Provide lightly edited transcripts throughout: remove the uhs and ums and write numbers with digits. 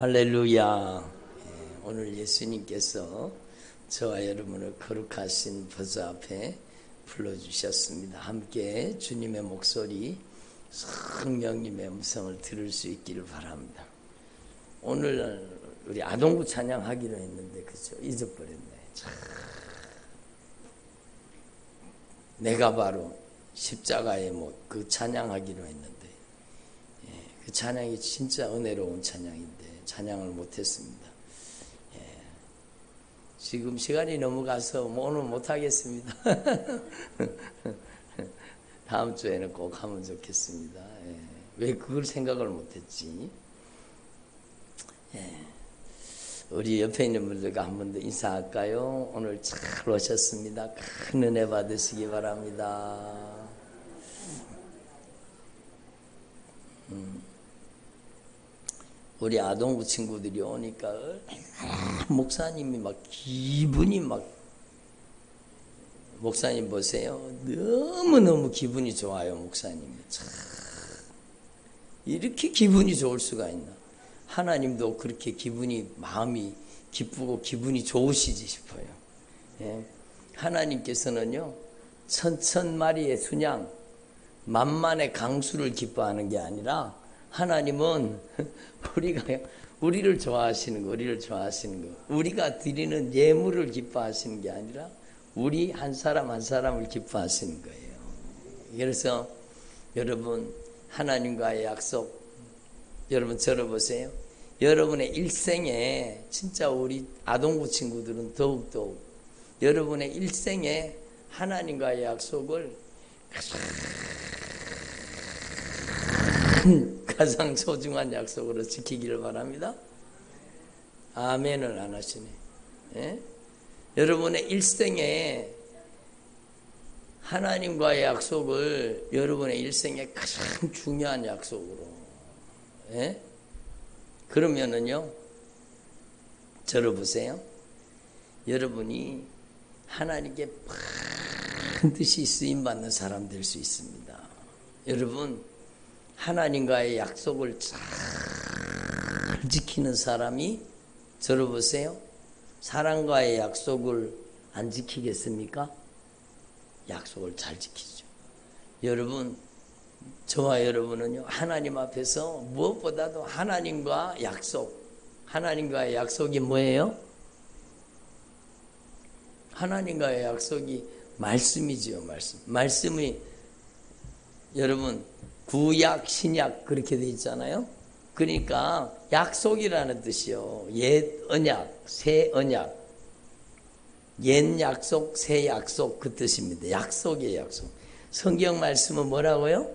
할렐루야. 오늘 예수님께서 저와 여러분을 거룩하신 보좌 앞에 불러주셨습니다. 함께 주님의 목소리, 성령님의 음성을 들을 수 있기를 바랍니다. 오늘 우리 아동부 찬양하기로 했는데 그죠? 잊어버렸네. 내가 바로 십자가의 못, 그 찬양하기로 했는데 그 찬양이 진짜 은혜로운 찬양인데 찬양을 못했습니다. 지금 시간이 넘어가서 오늘 못하겠습니다. 다음 주에는 꼭 하면 좋겠습니다. 왜 그걸 생각을 못했지? 우리 옆에 있는 분들과 한 번 더 인사할까요? 오늘 잘 오셨습니다. 큰 은혜 받으시기 바랍니다. 우리 아동부 친구들이 오니까 목사님이 막 기분이 막 목사님 보세요. 너무너무 기분이 좋아요. 목사님이 참 이렇게 기분이 좋을 수가 있나. 하나님도 그렇게 기분이 마음이 기쁘고 기분이 좋으시지 싶어요. 하나님께서는요 천천마리의 순양 만만의 강수를 기뻐하는 게 아니라 하나님은 우리를 좋아하시는 거, 우리가 드리는 예물을 기뻐하시는 게 아니라 우리 한 사람 한 사람을 기뻐하시는 거예요. 그래서 여러분 하나님과의 약속, 여러분 들어보세요. 여러분의 일생에 진짜 우리 아동부 친구들은 더욱더욱 여러분의 일생에 하나님과의 약속을 가장 소중한 약속으로 지키기를 바랍니다. 아멘을 안 하시네. 여러분의 일생에 하나님과의 약속을 여러분의 일생에 가장 중요한 약속으로. 그러면은요, 들어보세요. 여러분이 하나님께 반드시 쓰임받는 사람 될 수 있습니다. 여러분, 하나님과의 약속을 잘 지키는 사람이 들어보세요. 사람과의 약속을 안 지키겠습니까? 약속을 잘 지키죠. 여러분, 저와 여러분은요 하나님 앞에서 무엇보다도 하나님과의 약속이 뭐예요? 하나님과의 약속이 말씀이지요. 말씀이 여러분 구약, 신약 그렇게 돼 있잖아요. 그러니까 약속이라는 뜻이요. 옛 언약, 새 언약. 옛 약속, 새 약속 그 뜻입니다. 약속이에요, 약속. 성경 말씀은 뭐라고요?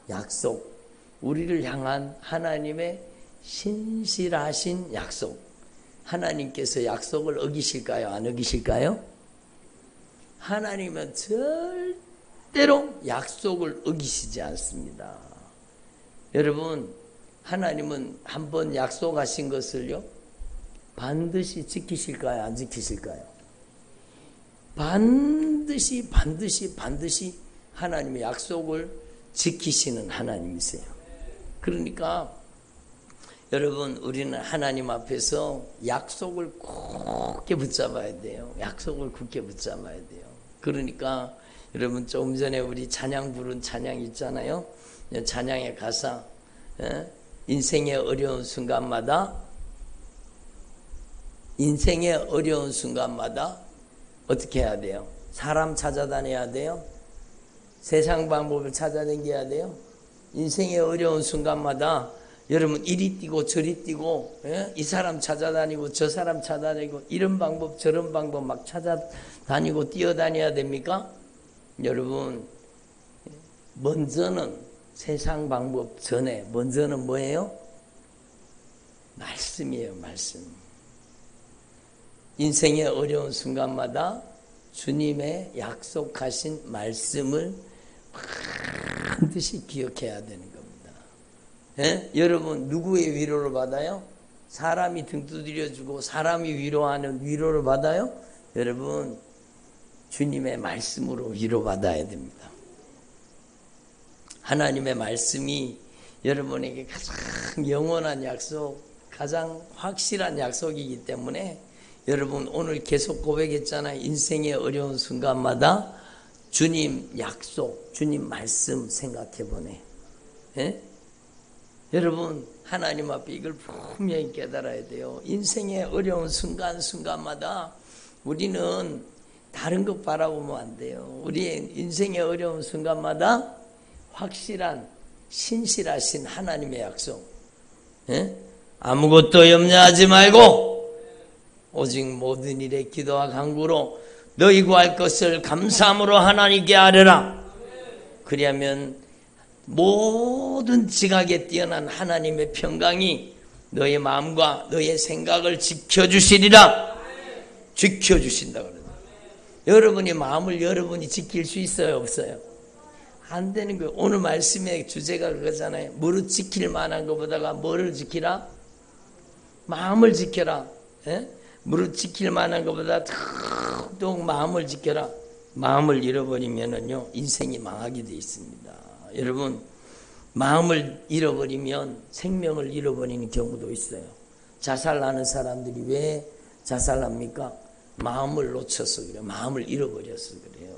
약속. 우리를 향한 하나님의 신실하신 약속. 하나님께서 약속을 어기실까요? 안 어기실까요? 하나님은 절대로 약속을 어기시지 않습니다. 여러분, 하나님은 한번 약속하신 것을요 반드시 지키실까요? 안 지키실까요? 반드시 하나님의 약속을 지키시는 하나님이세요. 그러니까 여러분, 우리는 하나님 앞에서 약속을 굳게 붙잡아야 돼요. 약속을 굳게 붙잡아야 돼요. 그러니까 여러분, 조금 전에 우리 찬양 부른 찬양 있잖아요. 찬양의 가사, 인생의 어려운 순간마다 어떻게 해야 돼요? 사람 찾아다녀야 돼요? 세상 방법을 찾아다녀야 돼요? 인생의 어려운 순간마다 여러분 이리 뛰고 저리 뛰고 이 사람 찾아다니고 저 사람 찾아다니고 이런 방법 저런 방법 막 찾아다니고 뛰어다녀야 됩니까? 여러분, 먼저는 세상 방법 전에 먼저는 뭐예요? 말씀이에요. 말씀. 인생의 어려운 순간마다 주님의 약속하신 말씀을 반드시 기억해야 되는 겁니다. 여러분, 누구의 위로를 받아요? 사람이 등 두드려주고 사람이 위로하는 위로를 받아요? 여러분, 주님의 말씀으로 위로받아야 됩니다. 하나님의 말씀이 여러분에게 가장 영원한 약속, 가장 확실한 약속이기 때문에 여러분 오늘 계속 고백했잖아요. 인생의 어려운 순간마다 주님 약속, 주님 말씀 생각해 보네. 예? 여러분 하나님 앞에 이걸 분명히 깨달아야 돼요. 인생의 어려운 순간순간마다 우리는 다른 것 바라보면 안 돼요. 우리의 인생의 어려운 순간마다 확실한 신실하신 하나님의 약속. 예? 아무것도 염려하지 말고 오직 모든 일에 기도와 간구로 너희 구할 것을 감사함으로 하나님께 아뢰라. 그리하면 모든 지각에 뛰어난 하나님의 평강이 너의 마음과 너의 생각을 지켜주시리라. 지켜주신다 그러죠. 여러분이 마음을 여러분이 지킬 수 있어요, 없어요? 안 되는 거예요. 오늘 말씀의 주제가 그거잖아요. 무릇 지킬 만한 것보다가 뭐를 지키라? 마음을 지켜라. 예? 무릇 지킬 만한 것보다 더욱 마음을 지켜라. 마음을 잃어버리면은요 인생이 망하게 돼 있습니다. 여러분 마음을 잃어버리면 생명을 잃어버리는 경우도 있어요. 자살하는 사람들이 왜 자살합니까? 마음을 놓쳐서 그래요. 마음을 잃어버려서 그래요.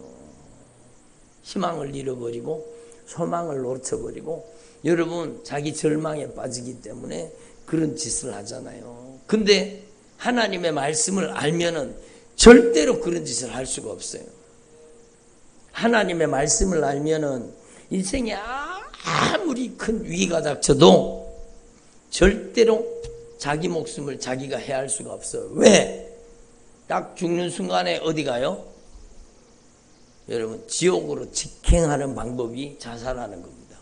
희망을 잃어버리고 소망을 놓쳐버리고 여러분 자기 절망에 빠지기 때문에 그런 짓을 하잖아요. 근데 하나님의 말씀을 알면은 절대로 그런 짓을 할 수가 없어요. 하나님의 말씀을 알면은 인생에 아무리 큰 위기가 닥쳐도 절대로 자기 목숨을 자기가 해할 수가 없어요. 왜? 딱 죽는 순간에 어디 가요? 여러분 지옥으로 직행하는 방법이 자살하는 겁니다.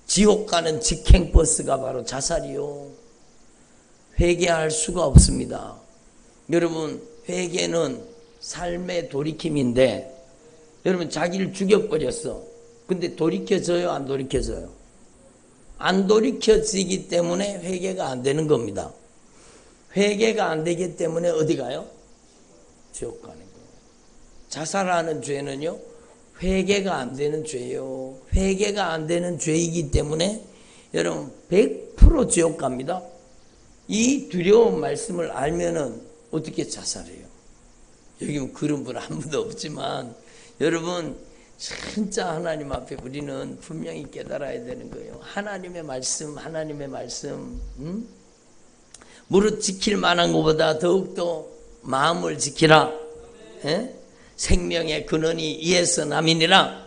지옥 가는 직행버스가 바로 자살이요. 회개할 수가 없습니다. 여러분 회개는 삶의 돌이킴인데 여러분 자기를 죽여버렸어. 근데 돌이켜져요? 안 돌이켜져요? 안 돌이켜지기 때문에 회개가 안 되는 겁니다. 회개가 안 되기 때문에 어디 가요? 지옥 가는 거예요. 자살하는 죄는요 회개가 안 되는 죄예요. 회개가 안 되는 죄이기 때문에 여러분 100% 지옥 갑니다. 이 두려운 말씀을 알면은 어떻게 자살해요? 여기 그런 분 한 분도 없지만 여러분 진짜 하나님 앞에 우리는 분명히 깨달아야 되는 거예요. 하나님의 말씀, 하나님의 말씀, 무릇 지킬 만한 것보다 더욱더 마음을 지키라. 에? 생명의 근원이 이에서 남이니라.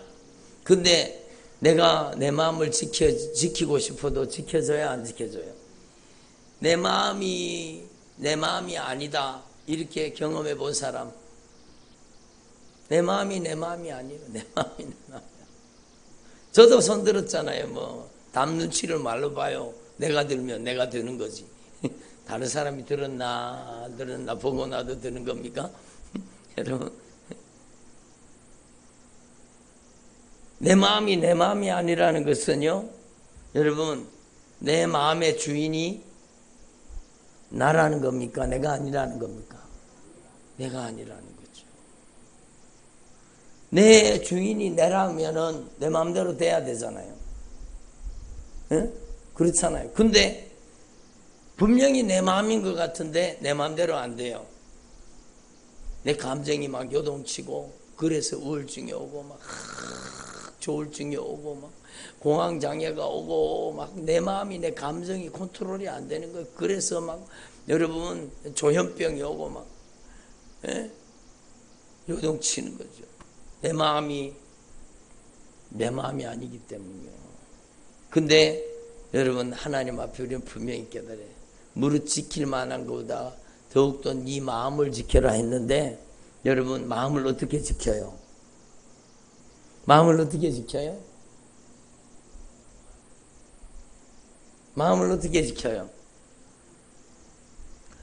근데 내가 내 마음을 지키고 싶어도 지켜져야 안 지켜져요? 내 마음이 아니다 이렇게 경험해 본 사람, 내 마음이 아니에요. 내 마음이야. 저도 손 들었잖아요. 뭐 담 눈치를 말로 봐요. 내가 들면 내가 드는 거지. 다른 사람이 들었나 보고 나도 드는 겁니까? 여러분 내 마음이 아니라는 것은요 여러분 내 마음의 주인이 나라는 겁니까? 내가 아니라는 겁니까? 내가 아니라는 거죠. 내 주인이 내라면은 내 마음대로 돼야 되잖아요. 에? 그렇잖아요. 근데 분명히 내 마음인 것 같은데 내 마음대로 안 돼요. 내 감정이 막 요동치고 그래서 우울증이 오고 막 조울증이 오고 막 공황장애가 오고 막 내 마음이 내 감정이 컨트롤이 안 되는 거예요. 그래서 막 여러분 조현병이 오고 막 요동치는 거죠. 내 마음이 아니기 때문이요. 근데 여러분 하나님 앞에 우리는 분명히 깨달아요. 무릇 지킬 만한 것보다 더욱더 네 마음을 지켜라 했는데 여러분 마음을 어떻게 지켜요? 마음을 어떻게 지켜요? 마음을 어떻게 지켜요?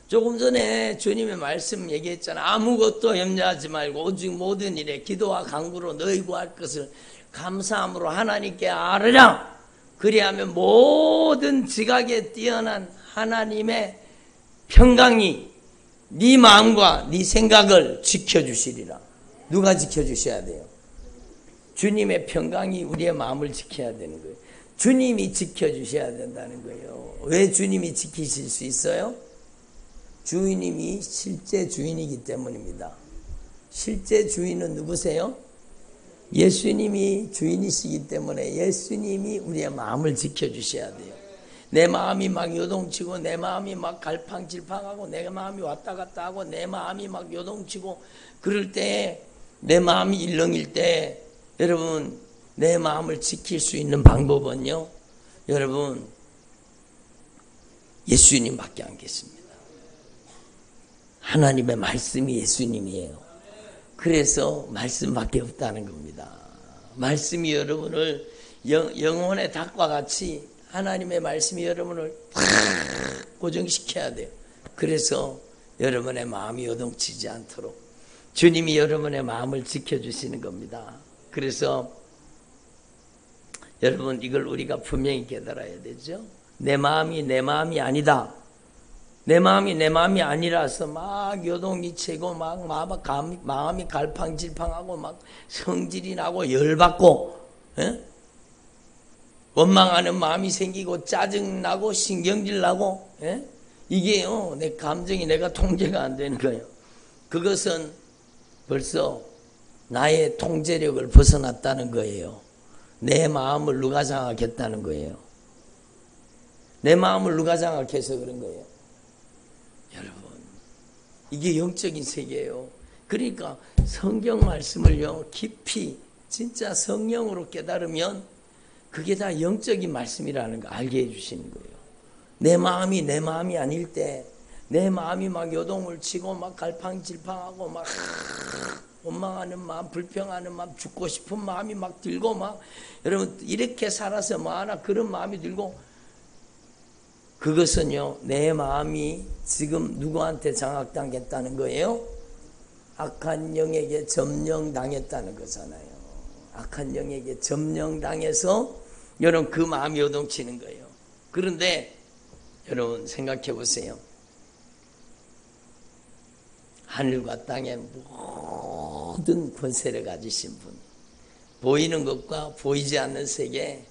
조금 전에 주님의 말씀 얘기했잖아요. 아무것도 염려하지 말고 오직 모든 일에 기도와 간구로 너희 구할 것을 감사함으로 하나님께 아뢰라. 그리하면 모든 지각에 뛰어난 하나님의 평강이 네 마음과 네 생각을 지켜주시리라. 누가 지켜주셔야 돼요? 주님의 평강이 우리의 마음을 지켜야 되는 거예요. 주님이 지켜주셔야 된다는 거예요. 왜 주님이 지키실 수 있어요? 주님이 실제 주인이기 때문입니다. 실제 주인은 누구세요? 예수님이 주인이시기 때문에 예수님이 우리의 마음을 지켜주셔야 돼요. 내 마음이 막 요동치고 내 마음이 막 갈팡질팡하고 내 마음이 왔다 갔다 하고 내 마음이 막 요동치고 그럴 때 내 마음이 일렁일 때 여러분 내 마음을 지킬 수 있는 방법은요. 여러분 예수님밖에 안 계십니다. 하나님의 말씀이 예수님이에요. 그래서 말씀밖에 없다는 겁니다. 말씀이 여러분을 영혼의 닭과 같이 하나님의 말씀이 여러분을 고정시켜야 돼요. 그래서 여러분의 마음이 요동치지 않도록 주님이 여러분의 마음을 지켜주시는 겁니다. 그래서 여러분 이걸 우리가 분명히 깨달아야 되죠. 내 마음이 내 마음이 아니다. 내 마음이 내 마음이 아니라서 막 요동이 치고 막 마음이 갈팡질팡하고 막 성질이 나고 열받고 원망하는 마음이 생기고 짜증나고 신경질 나고 이게요 내 감정이 내가 통제가 안 되는 거예요. 그것은 벌써 나의 통제력을 벗어났다는 거예요. 내 마음을 누가 장악했다는 거예요. 내 마음을 누가 장악해서 그런 거예요. 여러분 이게 영적인 세계예요. 그러니까 성경 말씀을요 깊이 진짜 성령으로 깨달으면 그게 다 영적인 말씀이라는 거 알게 해주시는 거예요. 내 마음이 내 마음이 아닐 때 내 마음이 막 요동을 치고 막 갈팡질팡하고 막 원망하는 마음, 불평하는 마음, 죽고 싶은 마음이 막 들고 막 여러분 이렇게 살아서 뭐 하나 그런 마음이 들고 그것은요 내 마음이 지금 누구한테 장악당했다는 거예요? 악한 영에게 점령당했다는 거잖아요. 악한 영에게 점령당해서 여러분 그 마음이 요동치는 거예요. 그런데 여러분 생각해 보세요. 하늘과 땅의 모든 권세를 가지신 분, 보이는 것과 보이지 않는 세계,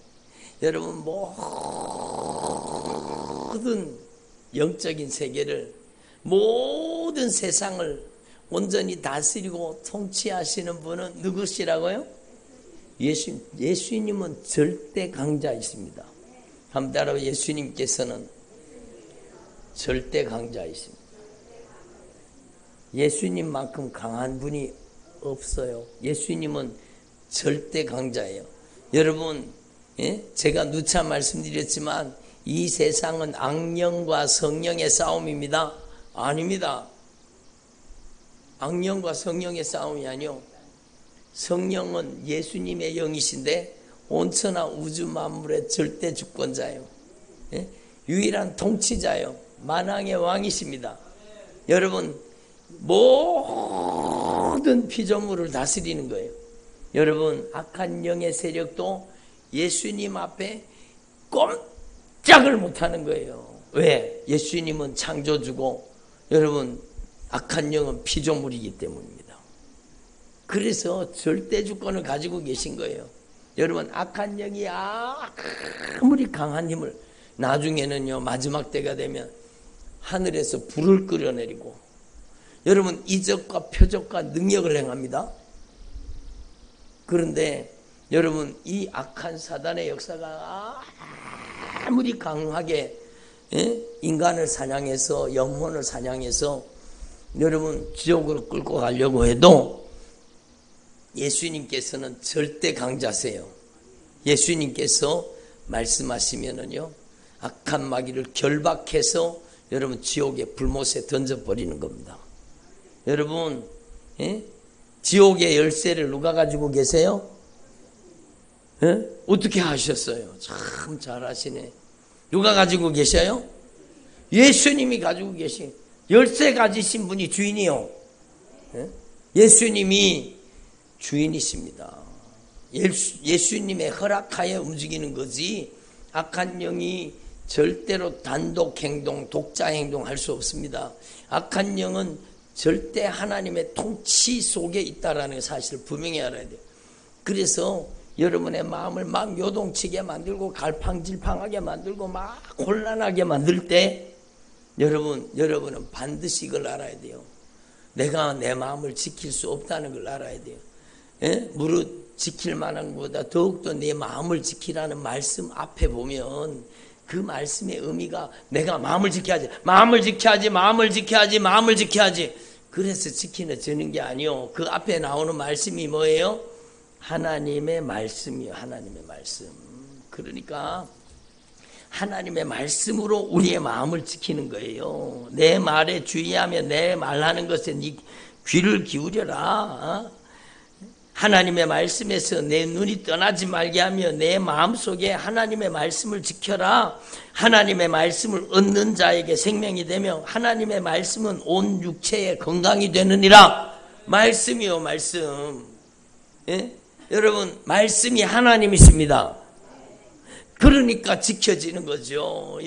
여러분 모든 영적인 세계를 모든 세상을 온전히 다스리고 통치하시는 분은 누구시라고요? 예수님은 절대 강자이십니다. 한번 따라서 예수님께서는 절대 강자이십니다. 예수님만큼 강한 분이 없어요. 예수님은 절대 강자예요. 여러분 제가 누차 말씀드렸지만 이 세상은 악령과 성령의 싸움입니다. 아닙니다. 악령과 성령의 싸움이 아니요. 성령은 예수님의 영이신데 온천하 우주 만물의 절대 주권자예요. 유일한 통치자예요. 만왕의 왕이십니다. 여러분 모든 피조물을 다스리는 거예요. 여러분 악한 영의 세력도 예수님 앞에 꼼짝을 못하는 거예요. 왜? 예수님은 창조주고 여러분 악한 영은 피조물이기 때문입니다. 그래서 절대 주권을 가지고 계신 거예요. 여러분 악한 영이 아무리 강한 힘을 나중에는요 마지막 때가 되면 하늘에서 불을 끌어내리고 여러분 이적과 표적과 능력을 행합니다. 그런데 여러분 이 악한 사단의 역사가 아무리 강하게 인간을 사냥해서 영혼을 사냥해서 여러분 지옥으로 끌고 가려고 해도 예수님께서는 절대 강자세요. 예수님께서 말씀하시면은요 악한 마귀를 결박해서 여러분 지옥의 불못에 던져버리는 겁니다. 여러분 지옥의 열쇠를 누가 가지고 계세요? 어떻게 하셨어요? 참 잘하시네. 누가 가지고 계셔요? 예수님이 가지고 계신 열쇠 가지신 분이 주인이요. 예수님이 주인이십니다. 예수님의 허락하에 움직이는 거지 악한 영이 절대로 단독 행동, 독자 행동할 수 없습니다. 악한 영은 절대 하나님의 통치 속에 있다라는 사실을 분명히 알아야 돼요. 그래서 여러분의 마음을 막 요동치게 만들고 갈팡질팡하게 만들고 막 곤란하게 만들 때 여러분은 반드시 이걸 알아야 돼요. 내가 내 마음을 지킬 수 없다는 걸 알아야 돼요. 예? 무릇 지킬 만한 것보다 더욱더 내 마음을 지키라는 말씀 앞에 보면 그 말씀의 의미가 내가 마음을 지켜야지, 마음을 지켜야지, 마음을 지켜야지, 마음을 지켜야지. 그래서 지키는 게 아니요. 그 앞에 나오는 말씀이 뭐예요? 하나님의 말씀이요. 하나님의 말씀. 그러니까 하나님의 말씀으로 우리의 마음을 지키는 거예요. 내 말에 주의하며 내 말하는 것에 네 귀를 기울여라. 하나님의 말씀에서 내 눈이 떠나지 말게 하며 내 마음속에 하나님의 말씀을 지켜라. 하나님의 말씀을 얻는 자에게 생명이 되며 하나님의 말씀은 온 육체의 건강이 되느니라. 말씀이요, 말씀. 예? 여러분, 말씀이 하나님이십니다. 그러니까 지켜지는 거죠.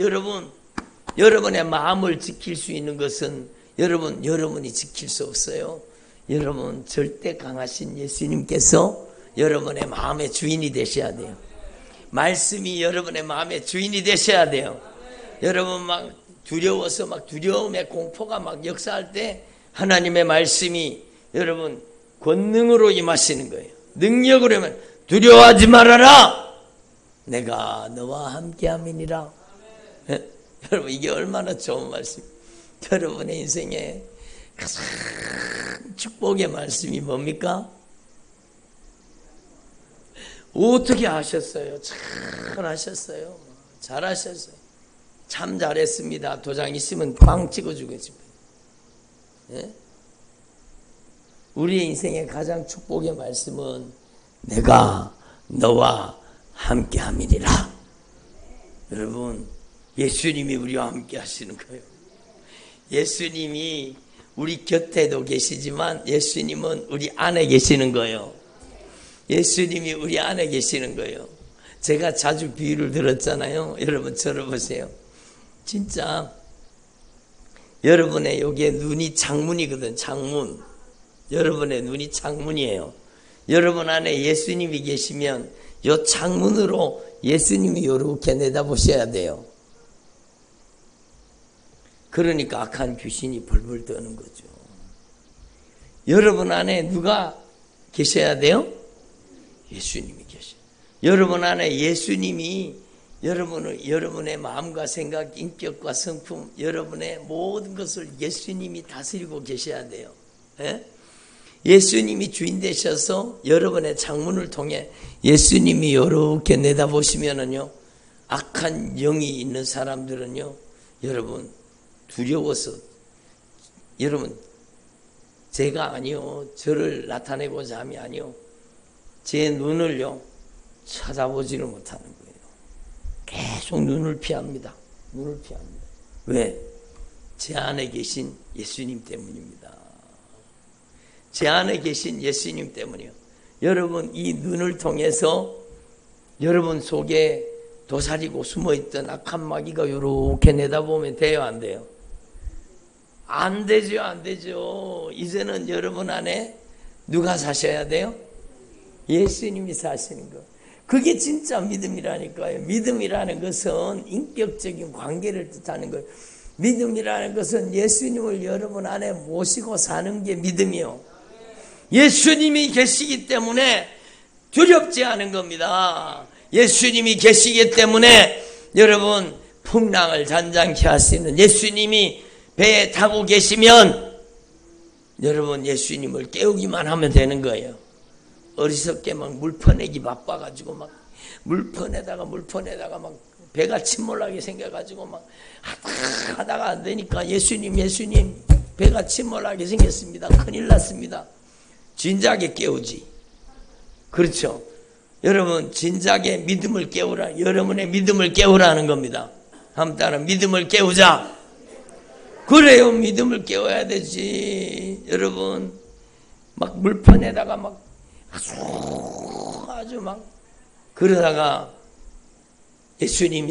여러분의 마음을 지킬 수 있는 것은 여러분이 지킬 수 없어요. 여러분, 절대 강하신 예수님께서 여러분의 마음의 주인이 되셔야 돼요. 말씀이 여러분의 마음의 주인이 되셔야 돼요. 여러분 막 두려워서 막 두려움의 공포가 막 역사할 때 하나님의 말씀이 여러분 권능으로 임하시는 거예요. 능력으로 임하면 두려워하지 말아라. 내가 너와 함께함이니라. 여러분, 이게 얼마나 좋은 말씀. 여러분의 인생에 가장 축복의 말씀이 뭡니까? 어떻게 하셨어요? 잘 하셨어요. 잘하셨어요. 참 잘했습니다. 도장 있으면 꽝 찍어주겠습니다. 예? 우리의 인생의 가장 축복의 말씀은 내가 너와 함께함이니라. 여러분, 예수님이 우리와 함께 하시는 거예요. 예수님이 우리 곁에도 계시지만 예수님은 우리 안에 계시는 거예요. 예수님이 우리 안에 계시는 거예요. 제가 자주 비유를 들었잖아요. 여러분 들어보세요. 진짜 여러분의 여기에 눈이 창문이거든. 창문. 여러분의 눈이 창문이에요. 여러분 안에 예수님이 계시면 이 창문으로 예수님이 이렇게 내다보셔야 돼요. 그러니까 악한 귀신이 벌벌 떠는 거죠. 여러분 안에 누가 계셔야 돼요? 예수님이 계셔요. 여러분 안에 예수님이 여러분의 마음과 생각, 인격과 성품, 여러분의 모든 것을 예수님이 다스리고 계셔야 돼요. 예? 예수님이 주인 되셔서 여러분의 창문을 통해 예수님이 이렇게 내다보시면은요, 악한 영이 있는 사람들은요, 여러분 두려워서, 여러분 제가 아니요, 저를 나타내고자 함이 아니요, 제 눈을요 쳐다보지를 못하는 거예요. 계속 눈을 피합니다. 눈을 피합니다. 왜? 제 안에 계신 예수님 때문입니다. 제 안에 계신 예수님 때문이요. 여러분, 이 눈을 통해서 여러분 속에 도사리고 숨어있던 악한 마귀가 이렇게 내다보면 돼요, 안 돼요? 안 되죠, 안 되죠. 이제는 여러분 안에 누가 사셔야 돼요? 예수님이 사시는 거. 그게 진짜 믿음이라니까요. 믿음이라는 것은 인격적인 관계를 뜻하는 거예요. 믿음이라는 것은 예수님을 여러분 안에 모시고 사는 게 믿음이요. 예수님이 계시기 때문에 두렵지 않은 겁니다. 예수님이 계시기 때문에 여러분 풍랑을 잔잔케 하시는, 예수님이 배에 타고 계시면 여러분 예수님을 깨우기만 하면 되는 거예요. 어리석게 막 물 퍼내기 바빠가지고 막 물 퍼내다가 막 배가 침몰하게 생겨가지고 막 하다가 안 되니까 예수님 배가 침몰하게 생겼습니다. 큰일 났습니다. 진작에 깨우지. 그렇죠. 여러분 진작에 믿음을 깨우라. 여러분의 믿음을 깨우라는 겁니다. 한번 따라 믿음을 깨우자. 그래요. 믿음을 깨워야 되지. 여러분 막 물판에다가 막 아주 막 그러다가 예수님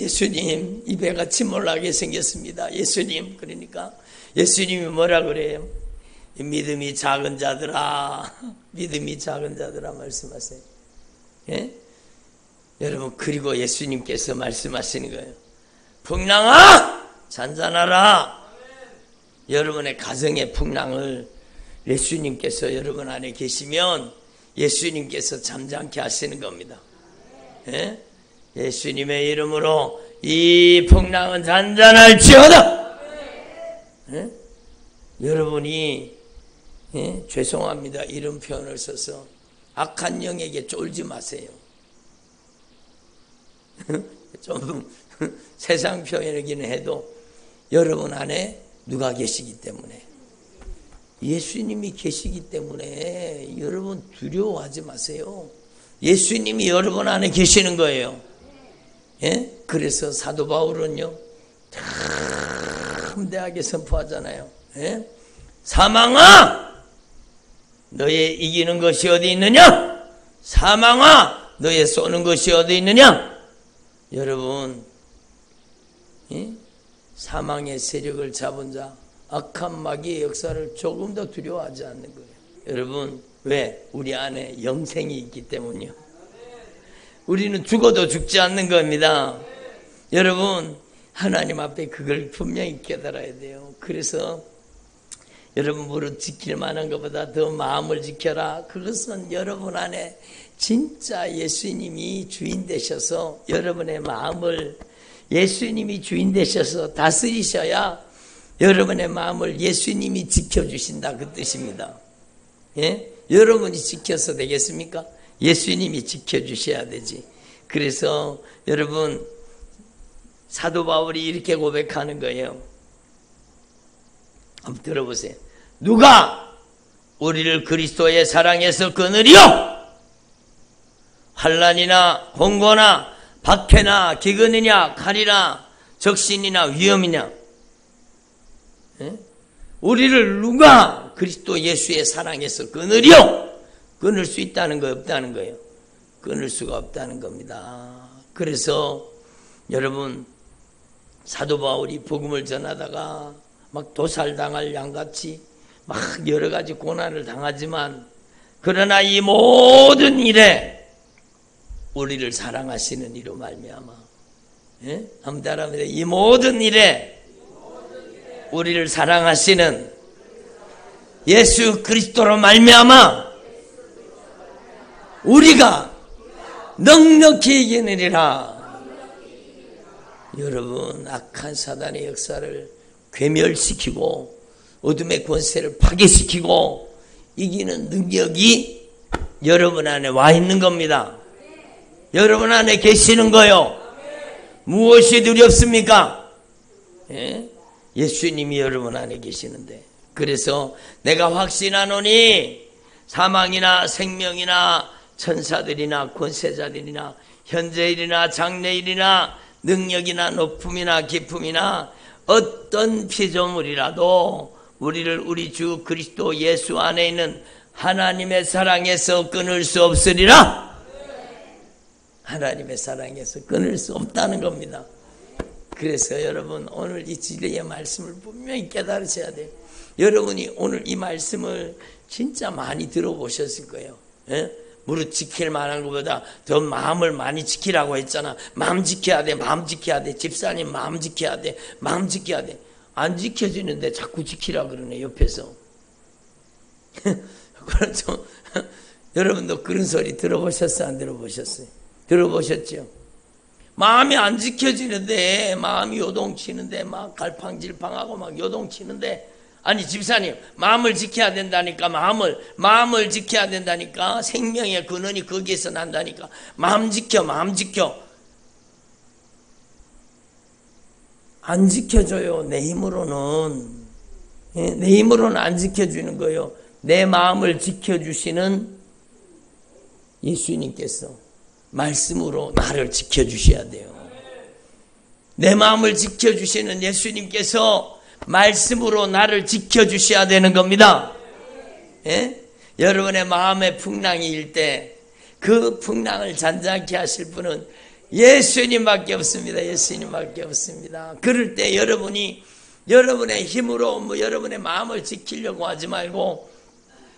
이 배가 침몰하게 생겼습니다. 예수님, 그러니까 예수님이 뭐라 그래요? 믿음이 작은 자들아, 믿음이 작은 자들아 말씀하세요. 예? 여러분, 그리고 예수님께서 말씀하시는 거예요. 풍랑아 잔잔하라. 여러분의 가정의 풍랑을 예수님께서 여러분 안에 계시면 예수님께서 잠잠케 하시는 겁니다. 예? 예수님의 이름으로 이 풍랑은 잔잔할지어다. 예? 여러분이 죄송합니다. 이런 표현을 써서 악한 영에게 쫄지 마세요. 좀 세상 표현이기는 해도 여러분 안에 누가 계시기 때문에, 예수님이 계시기 때문에 여러분 두려워하지 마세요. 예수님이 여러분 안에 계시는 거예요. 예? 그래서 사도 바울은요 담대하게 선포하잖아요. 예? 사망아 너의 이기는 것이 어디 있느냐? 사망아 너의 쏘는 것이 어디 있느냐? 여러분, 사망의 세력을 잡은 자, 악한 마귀의 역사를 조금 더 두려워하지 않는 거예요. 여러분, 왜? 우리 안에 영생이 있기 때문이요. 우리는 죽어도 죽지 않는 겁니다. 여러분, 하나님 앞에 그걸 분명히 깨달아야 돼요. 그래서 여러분, 무릇 지킬 만한 것보다 더 마음을 지켜라. 그것은 여러분 안에 진짜 예수님이 주인 되셔서 여러분의 마음을, 예수님이 주인 되셔서 다스리셔야 여러분의 마음을 예수님이 지켜주신다, 그 뜻입니다. 예? 여러분이 지켜서 되겠습니까? 예수님이 지켜주셔야 되지. 그래서 여러분, 사도 바울이 이렇게 고백하는 거예요. 한번 들어보세요. 누가 우리를 그리스도의 사랑에서 끊으리요? 환난이나 공고나 박해나 기근이냐 칼이나 적신이나 위험이냐? 예? 우리를 누가 그리스도 예수의 사랑에서 끊으리요? 끊을 수 있다는 거 없다는 거예요. 끊을 수가 없다는 겁니다. 그래서 여러분, 사도 바울이 복음을 전하다가 막 도살당할 양같이 막 여러 가지 고난을 당하지만, 그러나 이 모든 일에 우리를 사랑하시는 이로 말미암아, 예? 한번 따라합니다. 이 모든 일에 우리를 사랑하시는 예수 그리스도로 말미암아 우리가 넉넉히 이기느니라. 여러분, 악한 사단의 역사를 괴멸시키고 어둠의 권세를 파괴시키고 이기는 능력이 여러분 안에 와 있는 겁니다. 여러분 안에 계시는 거요. 무엇이 두렵습니까? 예? 예수님이 여러분 안에 계시는데, 그래서 내가 확신하노니 사망이나 생명이나 천사들이나 권세자들이나 현재일이나 장래일이나 능력이나 높음이나 깊음이나 어떤 피조물이라도 우리를 우리 주 그리스도 예수 안에 있는 하나님의 사랑에서 끊을 수 없으리라. 하나님의 사랑에서 끊을 수 없다는 겁니다. 그래서 여러분, 오늘 이 진리의 말씀을 분명히 깨달으셔야 돼요. 여러분이 오늘 이 말씀을 진짜 많이 들어보셨을 거예요. 예? 무릇 지킬 만한 것보다 더 마음을 많이 지키라고 했잖아. 마음 지켜야 돼, 마음 지켜야 돼. 집사님 마음 지켜야 돼, 마음 지켜야 돼. 안 지켜지는데 자꾸 지키라 그러네, 옆에서. 그렇죠? 여러분도 그런 소리 들어보셨어요, 안 들어보셨어요? 들어보셨죠? 마음이 안 지켜지는데, 마음이 요동치는데, 막 갈팡질팡하고 막 요동치는데, 아니 집사님, 마음을 지켜야 된다니까. 마음을 지켜야 된다니까. 생명의 근원이 거기에서 난다니까. 마음 지켜, 마음 지켜. 안 지켜줘요, 내 힘으로는. 내 힘으로는 안 지켜주는 거예요. 내 마음을 지켜주시는 예수님께서 말씀으로 나를 지켜주셔야 돼요. 내 마음을 지켜주시는 예수님께서 말씀으로 나를 지켜주셔야 되는 겁니다. 예? 여러분의 마음에 풍랑이 일 때 그 풍랑을 잔잔케 하실 분은 예수님밖에 없습니다. 예수님밖에 없습니다. 그럴 때 여러분이 여러분의 힘으로 여러분의 마음을 지키려고 하지 말고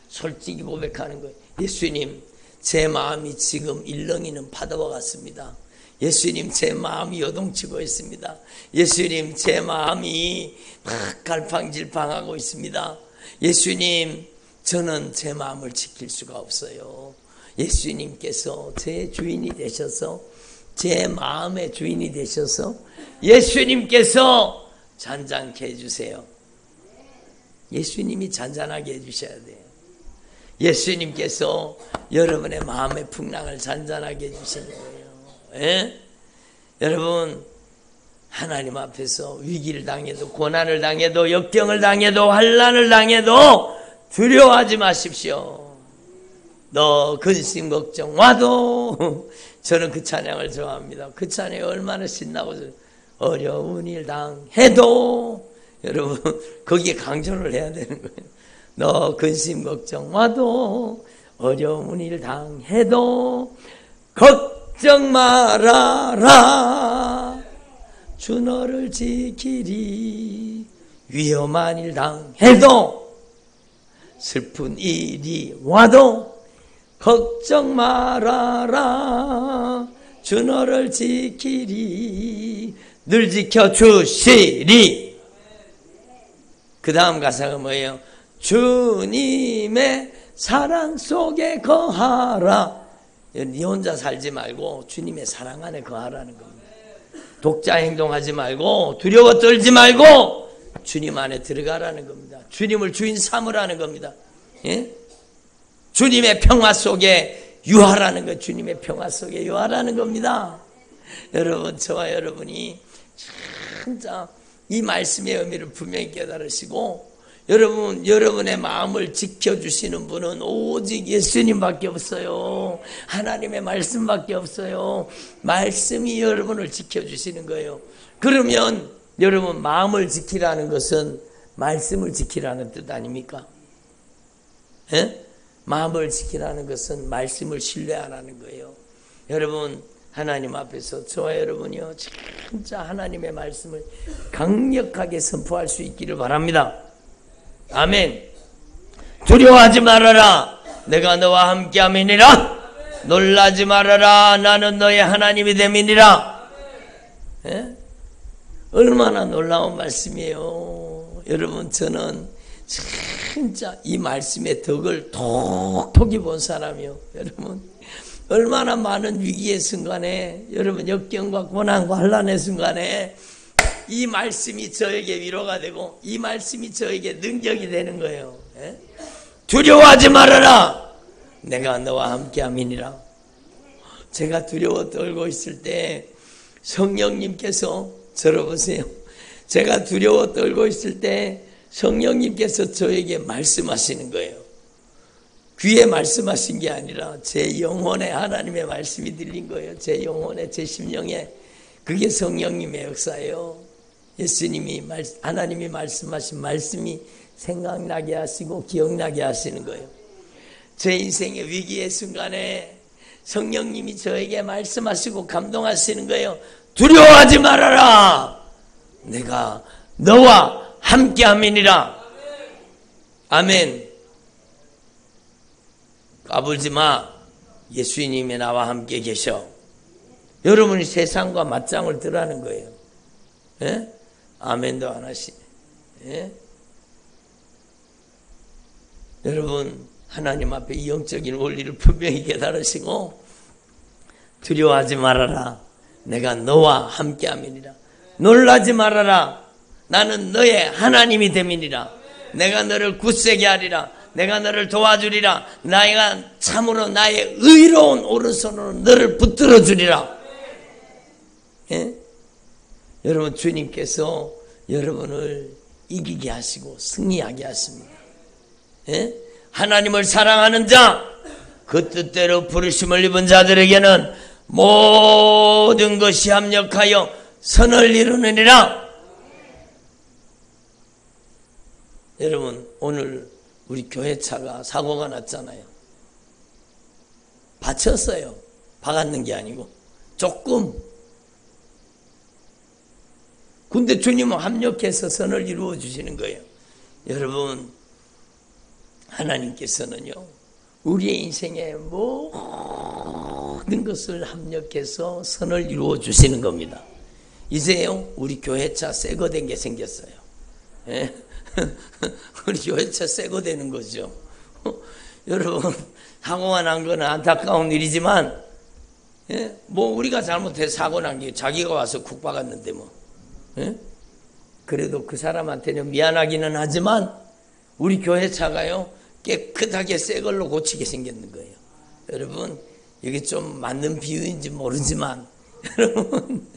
솔직히 고백하는 거예요. 예수님, 제 마음이 지금 일렁이는 파도와 같습니다. 예수님, 제 마음이 요동치고 있습니다. 예수님, 제 마음이 막 갈팡질팡하고 있습니다. 예수님, 저는 제 마음을 지킬 수가 없어요. 예수님께서 제 주인이 되셔서, 제 마음의 주인이 되셔서 예수님께서 잔잔케 해주세요. 예수님이 잔잔하게 해주셔야 돼요. 예수님께서 여러분의 마음의 풍랑을 잔잔하게 해주시는 거예요. 예? 여러분, 하나님 앞에서 위기를 당해도, 고난을 당해도, 역경을 당해도, 환난을 당해도 두려워하지 마십시오. 너 근심 걱정 와도. 저는 그 찬양을 좋아합니다. 그 찬양이 얼마나 신나고, 어려운 일 당해도. 여러분, 거기에 강조를 해야 되는 거예요. 너 근심 걱정 와도, 어려운 일 당해도 걱정 말아라. 주 너를 지키리. 위험한 일 당해도, 슬픈 일이 와도 걱정 말아라. 주 너를 지키리. 늘 지켜주시리. 그 다음 가사가 뭐예요? 주님의 사랑 속에 거하라. 네 혼자 살지 말고 주님의 사랑 안에 거하라는 겁니다. 독자 행동하지 말고, 두려워 떨지 말고 주님 안에 들어가라는 겁니다. 주님을 주인 삼으라는 겁니다. 예? 주님의 평화 속에 유하라는 것, 주님의 평화 속에 유하라는 겁니다. 여러분, 저와 여러분이 진짜 이 말씀의 의미를 분명히 깨달으시고, 여러분의 마음을 지켜주시는 분은 오직 예수님밖에 없어요. 하나님의 말씀밖에 없어요. 말씀이 여러분을 지켜주시는 거예요. 그러면 여러분, 마음을 지키라는 것은 말씀을 지키라는 뜻 아닙니까? 예? 마음을 지키라는 것은 말씀을 신뢰하라는 거예요. 여러분, 하나님 앞에서 저와 여러분이요, 진짜 하나님의 말씀을 강력하게 선포할 수 있기를 바랍니다. 아멘. 두려워하지 말아라. 내가 너와 함께함이니라. 놀라지 말아라. 나는 너의 하나님이 됨이니라. 예? 얼마나 놀라운 말씀이에요. 여러분, 저는 진짜 이 말씀의 덕을 톡톡히 본 사람이요. 여러분, 얼마나 많은 위기의 순간에, 여러분 역경과 고난과 환난의 순간에 이 말씀이 저에게 위로가 되고, 이 말씀이 저에게 능력이 되는 거예요. 예? 두려워하지 말아라. 내가 너와 함께함이니라. 제가 두려워 떨고 있을 때 성령님께서, 저를 보세요. 제가 두려워 떨고 있을 때 성령님께서 저에게 말씀하시는 거예요. 귀에 말씀하신 게 아니라 제 영혼에 하나님의 말씀이 들린 거예요. 제 영혼에, 제 심령에. 그게 성령님의 역사예요. 예수님이, 하나님이 말씀하신 말씀이 생각나게 하시고 기억나게 하시는 거예요. 제 인생의 위기의 순간에 성령님이 저에게 말씀하시고 감동하시는 거예요. 두려워하지 말아라. 내가 너와 함께함이니라. 아멘. 까불지 마. 예수님이 나와 함께 계셔. 여러분이 세상과 맞짱을 뜨라는 거예요. 예? 아멘도 안 하시네. 예? 여러분, 하나님 앞에 이 영적인 원리를 분명히 깨달으시고, 두려워하지 말아라. 내가 너와 함께함이니라. 놀라지 말아라. 나는 너의 하나님이 됨이니라. 내가 너를 굳세게 하리라. 내가 너를 도와주리라. 내가 참으로 나의 의로운 오른손으로 너를 붙들어 주리라. 예? 여러분, 주님께서 여러분을 이기게 하시고 승리하게 하십니다. 예? 하나님을 사랑하는 자, 그 뜻대로 부르심을 입은 자들에게는 모든 것이 합력하여 선을 이루느니라. 여러분, 오늘 우리 교회차가 사고가 났잖아요. 받쳤어요. 박았는 게 아니고 조금. 근데 주님은 합력해서 선을 이루어 주시는 거예요. 여러분, 하나님께서는요, 우리의 인생에 모든 것을 합력해서 선을 이루어 주시는 겁니다. 이제요 우리 교회차 새거 된 게 생겼어요. 예? 우리 교회차 새거 되는 거죠. 여러분 사고가 난 거는 안타까운 일이지만 예? 뭐 우리가 잘못해서 사고 난 게 자기가 와서 국 박았는데 뭐 예? 그래도 그 사람한테는 미안하기는 하지만 우리 교회차가요 깨끗하게 새 걸로 고치게 생겼는 거예요. 여러분 이게 좀 맞는 비유인지 모르지만 여러분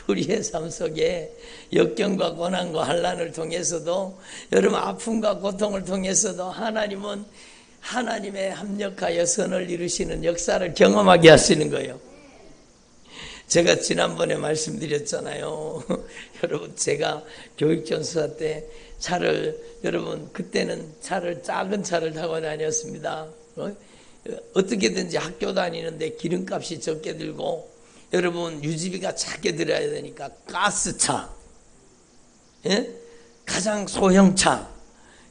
우리의 삶 속에 역경과 고난과 환난을 통해서도 여러분 아픔과 고통을 통해서도 하나님은 하나님의 합력하여 선을 이루시는 역사를 경험하게 하시는 거예요. 제가 지난번에 말씀드렸잖아요. 여러분 제가 교육전수사 때 차를 여러분 그때는 차를 작은 차를 타고 다녔습니다. 어떻게든지 학교 다니는데 기름값이 적게 들고 여러분 유지비가 작게 들어야 되니까 가스차, 예? 가장 소형차,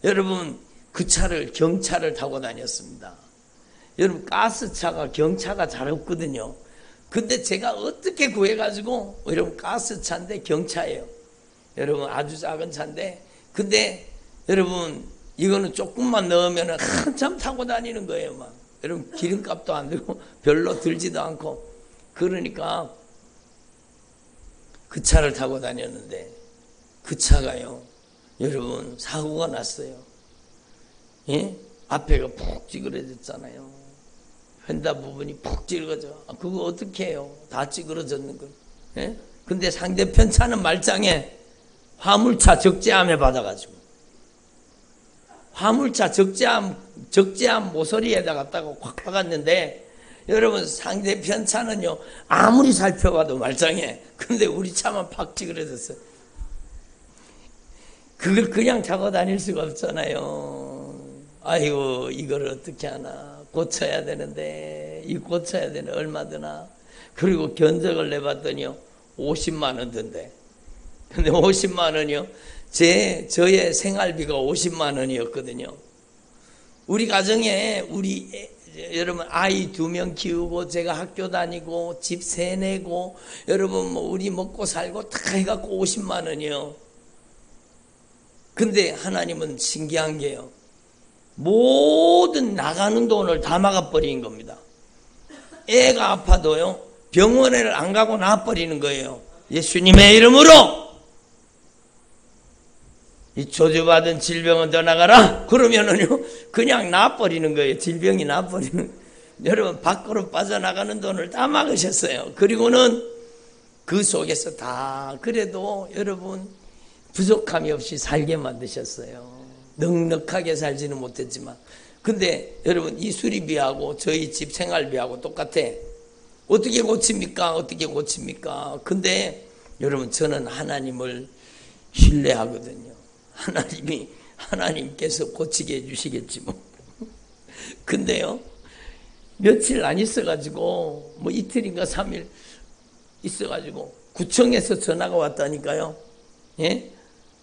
여러분 그 차를 경차를 타고 다녔습니다. 여러분 가스차가 경차가 잘 없거든요. 근데 제가 어떻게 구해가지고 여러분 가스차인데 경차예요. 여러분 아주 작은 차인데 근데 여러분 이거는 조금만 넣으면 한참 타고 다니는 거예요. 막 여러분 기름값도 안 들고 별로 들지도 않고 그러니까 그 차를 타고 다녔는데 그 차가요 여러분 사고가 났어요. 예? 앞에가 푹 찌그러졌잖아요. 휀다 부분이 푹 찌그러져. 그거 어떻게 해요? 다 찌그러졌는 거예요. 예? 근데 상대편 차는 말짱에 화물차 적재함에 받아가지고 화물차 적재함 모서리에다 갖다가 꽉 박았는데 여러분 상대편 차는요 아무리 살펴봐도 말짱해. 근데 우리 차만 팍 찌그러졌어요. 그걸 그냥 타고 다닐 수가 없잖아요. 아이고 이걸 어떻게 하나 고쳐야 되는데 이 고쳐야 되는 얼마 드나. 그리고 견적을 내봤더니요 50만 원 든대. 근데 50만 원이요 저의 생활비가 50만 원이었거든요. 우리 가정에 여러분 아이 2명 키우고 제가 학교 다니고 집 세 내고 여러분 뭐 우리 먹고 살고 다 해갖고 50만 원이요. 근데 하나님은 신기한 게요 모든 나가는 돈을 다 막아버린 겁니다. 애가 아파도요 병원에를 안 가고 놔버리는 거예요. 예수님의 이름으로 이 저주받은 질병은 떠나가라 그러면은요 그냥 놔버리는 거예요. 질병이 놔버리는. 여러분 밖으로 빠져나가는 돈을 다 막으셨어요. 그리고는 그 속에서 다 그래도 여러분 부족함이 없이 살게 만드셨어요. 넉넉하게 살지는 못했지만 근데 여러분 이 수리비하고 저희 집 생활비하고 똑같아. 어떻게 고칩니까? 어떻게 고칩니까? 근데 여러분 저는 하나님을 신뢰하거든요. 하나님께서 고치게 해주시겠지 뭐. 근데요 며칠 안 있어가지고 뭐 이틀인가 3일 있어가지고 구청에서 전화가 왔다니까요. 예?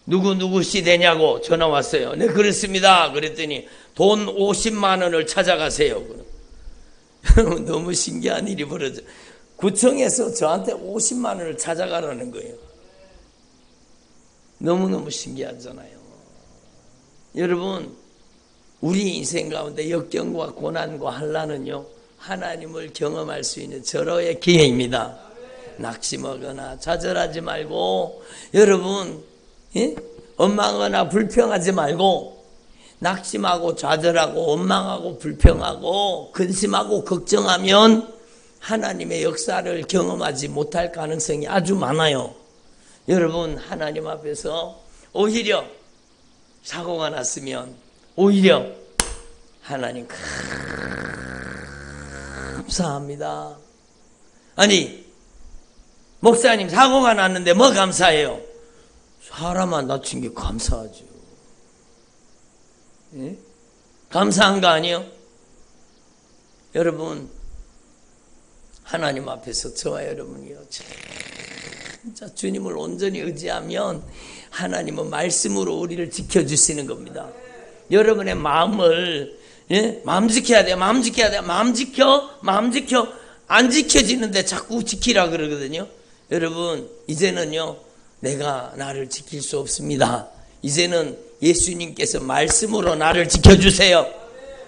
누구씨 되냐고 전화 왔어요. 네 그렇습니다. 그랬더니 돈 50만 원을 찾아가세요. 너무 신기한 일이 벌어져. 구청에서 저한테 50만 원을 찾아가라는 거예요. 너무너무 신기하잖아요. 여러분 우리 인생 가운데 역경과 고난과 환난은요 하나님을 경험할 수 있는 절호의 기회입니다. 낙심하거나 좌절하지 말고 여러분 예? 원망하거나 불평하지 말고 낙심하고 좌절하고 원망하고 불평하고 근심하고 걱정하면 하나님의 역사를 경험하지 못할 가능성이 아주 많아요. 여러분 하나님 앞에서 오히려 사고가 났으면 오히려 하나님 감사합니다. 아니 목사님 사고가 났는데 뭐 감사해요? 사람 안 다친 게 감사하죠. 예? 감사한 거 아니에요? 여러분 하나님 앞에서 저와 여러분이요 진짜 주님을 온전히 의지하면 하나님은 말씀으로 우리를 지켜주시는 겁니다. 여러분의 마음을 예? 마음 지켜야 돼. 마음 지켜야 돼. 마음 지켜. 마음 지켜. 안 지켜지는데 자꾸 지키라 그러거든요. 여러분, 이제는요, 내가 나를 지킬 수 없습니다. 이제는 예수님께서 말씀으로 나를 지켜주세요.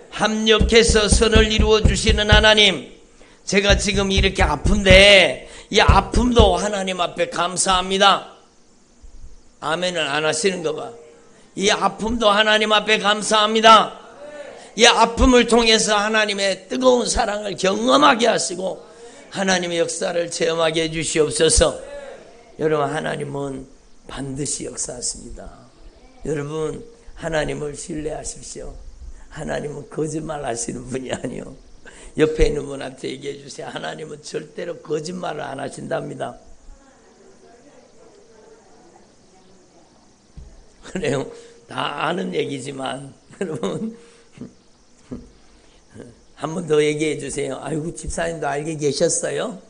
합력해서 선을 이루어 주시는 하나님, 제가 지금 이렇게 아픈데 이 아픔도 하나님 앞에 감사합니다. 아멘을 안 하시는 거 봐. 이 아픔도 하나님 앞에 감사합니다. 이 아픔을 통해서 하나님의 뜨거운 사랑을 경험하게 하시고 하나님의 역사를 체험하게 해주시옵소서. 여러분, 하나님은 반드시 역사하십니다. 여러분, 하나님을 신뢰하십시오. 하나님은 거짓말 하시는 분이 아니요. 옆에 있는 분한테 얘기해 주세요. 하나님은 절대로 거짓말을 안 하신답니다. 그래요. 다 아는 얘기지만 여러분, 한 번 더 얘기해 주세요. 아이고, 집사님도 알게 계셨어요?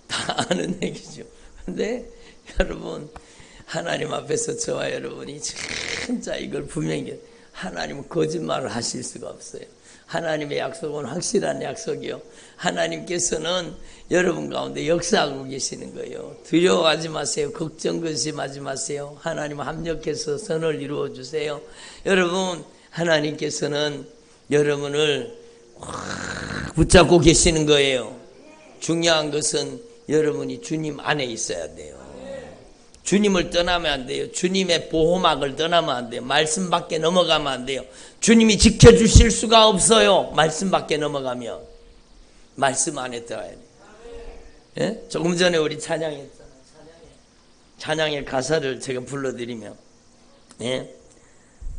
다 아는 얘기죠. 근데 여러분, 하나님 앞에서 저와 여러분이 진짜 이걸 분명히, 하나님은 거짓말을 하실 수가 없어요. 하나님의 약속은 확실한 약속이요. 하나님께서는 여러분 가운데 역사하고 계시는 거예요. 두려워하지 마세요. 걱정 근심하지 마세요. 하나님 합력해서 선을 이루어 주세요. 여러분, 하나님께서는 여러분을 확 붙잡고 계시는 거예요. 중요한 것은 여러분이 주님 안에 있어야 돼요. 주님을 떠나면 안 돼요. 주님의 보호막을 떠나면 안 돼요. 말씀 밖에 넘어가면 안 돼요. 주님이 지켜주실 수가 없어요. 말씀 밖에 넘어가면. 말씀 안에 들어야 돼요. 예? 조금 전에 우리 찬양했잖아요. 찬양의 가사를 제가 불러드리면, 예?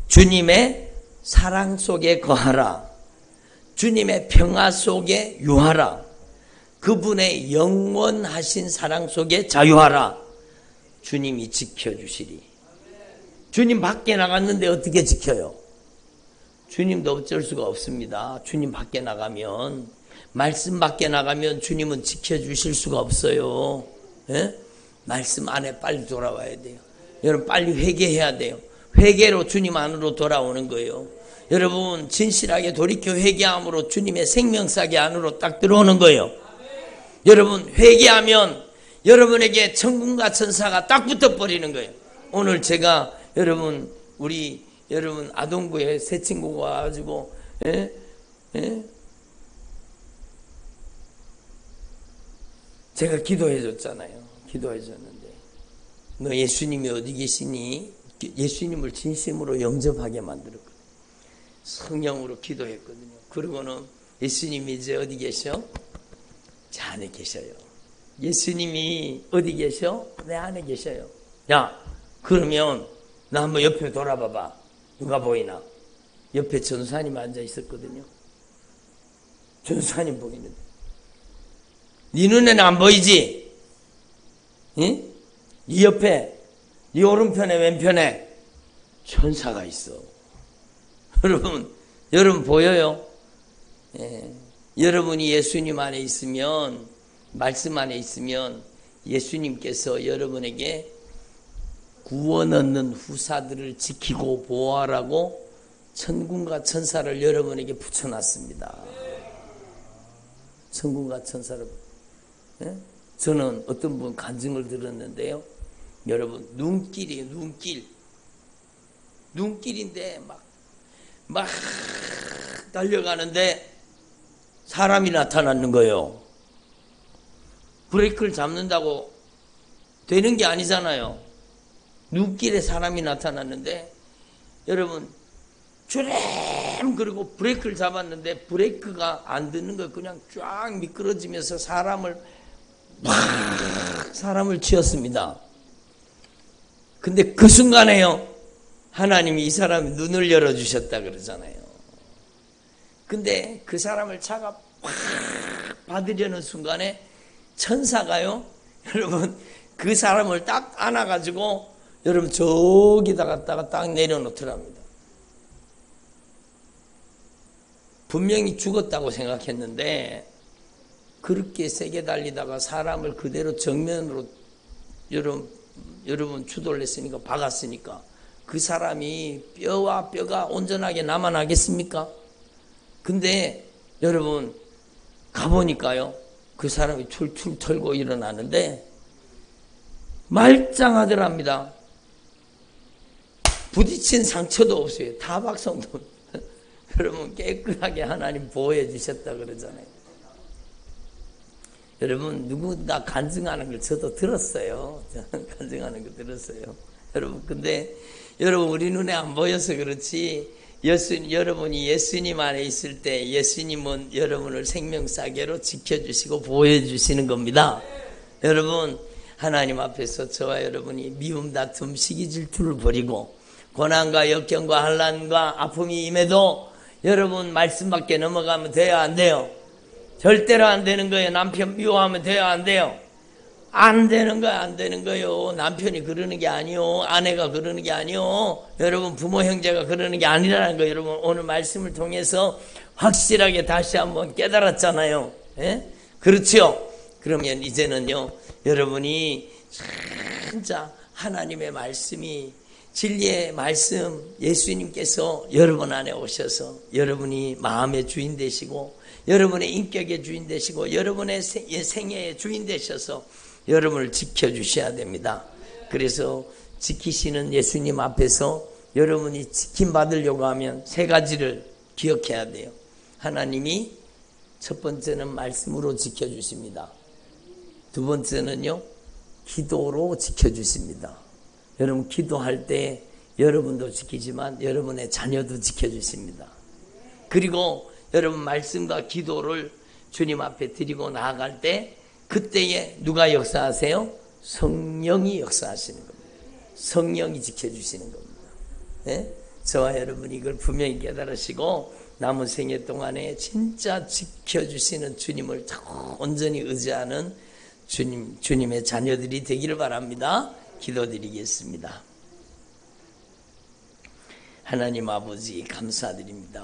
주님의 사랑 속에 거하라. 주님의 평화 속에 유하라. 그분의 영원하신 사랑 속에 자유하라. 주님이 지켜주시리. 주님 밖에 나갔는데 어떻게 지켜요? 주님도 어쩔 수가 없습니다. 주님 밖에 나가면, 말씀 밖에 나가면 주님은 지켜주실 수가 없어요. 예? 말씀 안에 빨리 돌아와야 돼요. 여러분, 빨리 회개해야 돼요. 회개로 주님 안으로 돌아오는 거예요. 여러분, 진실하게 돌이켜 회개함으로 주님의 생명사계 안으로 딱 들어오는 거예요. 여러분, 회개하면 여러분에게 천군과 천사가 딱 붙어버리는 거예요. 오늘 제가 여러분, 우리 여러분 아동부에 새 친구가 와가지고, 제가 기도해 줬잖아요. 기도해 줬는데, 너 예수님이 어디 계시니? 예수님을 진심으로 영접하게 만들었거든요. 성령으로 기도했거든요. 그러고는 예수님이 이제 어디 계셔? 제 안에 계셔요. 예수님이 어디 계셔? 내 안에 계셔요. 야, 그러면 나 한번 옆에 돌아봐봐. 누가 보이나? 옆에 전사님 앉아 있었거든요. 전사님 보이는데, 네 눈에는 안 보이지? 응? 네 옆에, 네 오른편에 왼편에 천사가 있어. 여러분 보여요? 예. 여러분이 예수님 안에 있으면, 말씀 안에 있으면 예수님께서 여러분에게 구원 얻는 후사들을 지키고 보호하라고 천군과 천사를 여러분에게 붙여놨습니다. 천군과 천사를. 예? 저는 어떤 분 간증을 들었는데요. 여러분, 눈길이에요. 눈길인데 막 달려가는데 사람이 나타나는 거예요. 브레이크를 잡는다고 되는 게 아니잖아요. 눈길에 사람이 나타났는데, 여러분, 쭈렘 그리고 브레이크를 잡았는데 브레이크가 안 드는 거예요. 그냥 쫙 미끄러지면서 사람을 치었습니다. 근데 그 순간에요, 하나님이 이 사람의 눈을 열어주셨다 그러잖아요. 근데 그 사람을 차가 팍 받으려는 순간에 천사가요, 여러분, 그 사람을 딱 안아가지고 여러분 저기다 갖다가 딱 내려놓더랍니다. 분명히 죽었다고 생각했는데 그렇게 세게 달리다가 사람을 그대로 정면으로 여러분 여러분 추돌했으니까 박았으니까 그 사람이 뼈와 뼈가 온전하게 남아나겠습니까? 근데 여러분 가보니까요, 그 사람이 툴툴 털고 일어나는데 말짱하더랍니다. 부딪힌 상처도 없어요. 다 박성도. 여러분 깨끗하게 하나님 보호해 주셨다 그러잖아요. 여러분 누구나 간증하는 걸 저도 들었어요. 간증하는 거 들었어요. 여러분 근데 여러분 우리 눈에 안 보여서 그렇지 여러분이 예수님 안에 있을 때 예수님은 여러분을 생명사계로 지켜주시고 보호해 주시는 겁니다. 여러분 하나님 앞에서 저와 여러분이 미움, 다툼, 시기, 질투를 버리고 고난과 역경과 환난과 아픔이 임해도 여러분 말씀 밖에 넘어가면 돼요, 안 돼요? 절대로 안 되는 거예요. 남편 미워하면 돼요, 안 돼요? 안 되는 거야, 안 되는 거예요. 남편이 그러는 게 아니요, 아내가 그러는 게 아니요, 여러분 부모 형제가 그러는 게 아니라는 거 여러분 오늘 말씀을 통해서 확실하게 다시 한번 깨달았잖아요. 예? 그렇죠? 그러면 이제는요 여러분이 진짜 하나님의 말씀이 진리의 말씀 예수님께서 여러분 안에 오셔서 여러분이 마음의 주인 되시고 여러분의 인격의 주인 되시고 여러분의 생애의 주인 되셔서 여러분을 지켜주셔야 됩니다. 그래서 지키시는 예수님 앞에서 여러분이 지킴받으려고 하면 세 가지를 기억해야 돼요. 하나님이 첫 번째는 말씀으로 지켜주십니다. 두 번째는요 기도로 지켜주십니다. 여러분 기도할 때 여러분도 지키지만 여러분의 자녀도 지켜주십니다. 그리고 여러분 말씀과 기도를 주님 앞에 드리고 나아갈 때 그때에 누가 역사하세요? 성령이 역사하시는 겁니다. 성령이 지켜주시는 겁니다. 네? 저와 여러분이 이걸 분명히 깨달으시고 남은 생애 동안에 진짜 지켜주시는 주님을 온전히 의지하는 주님의 자녀들이 되기를 바랍니다. 기도드리겠습니다. 하나님 아버지 감사드립니다.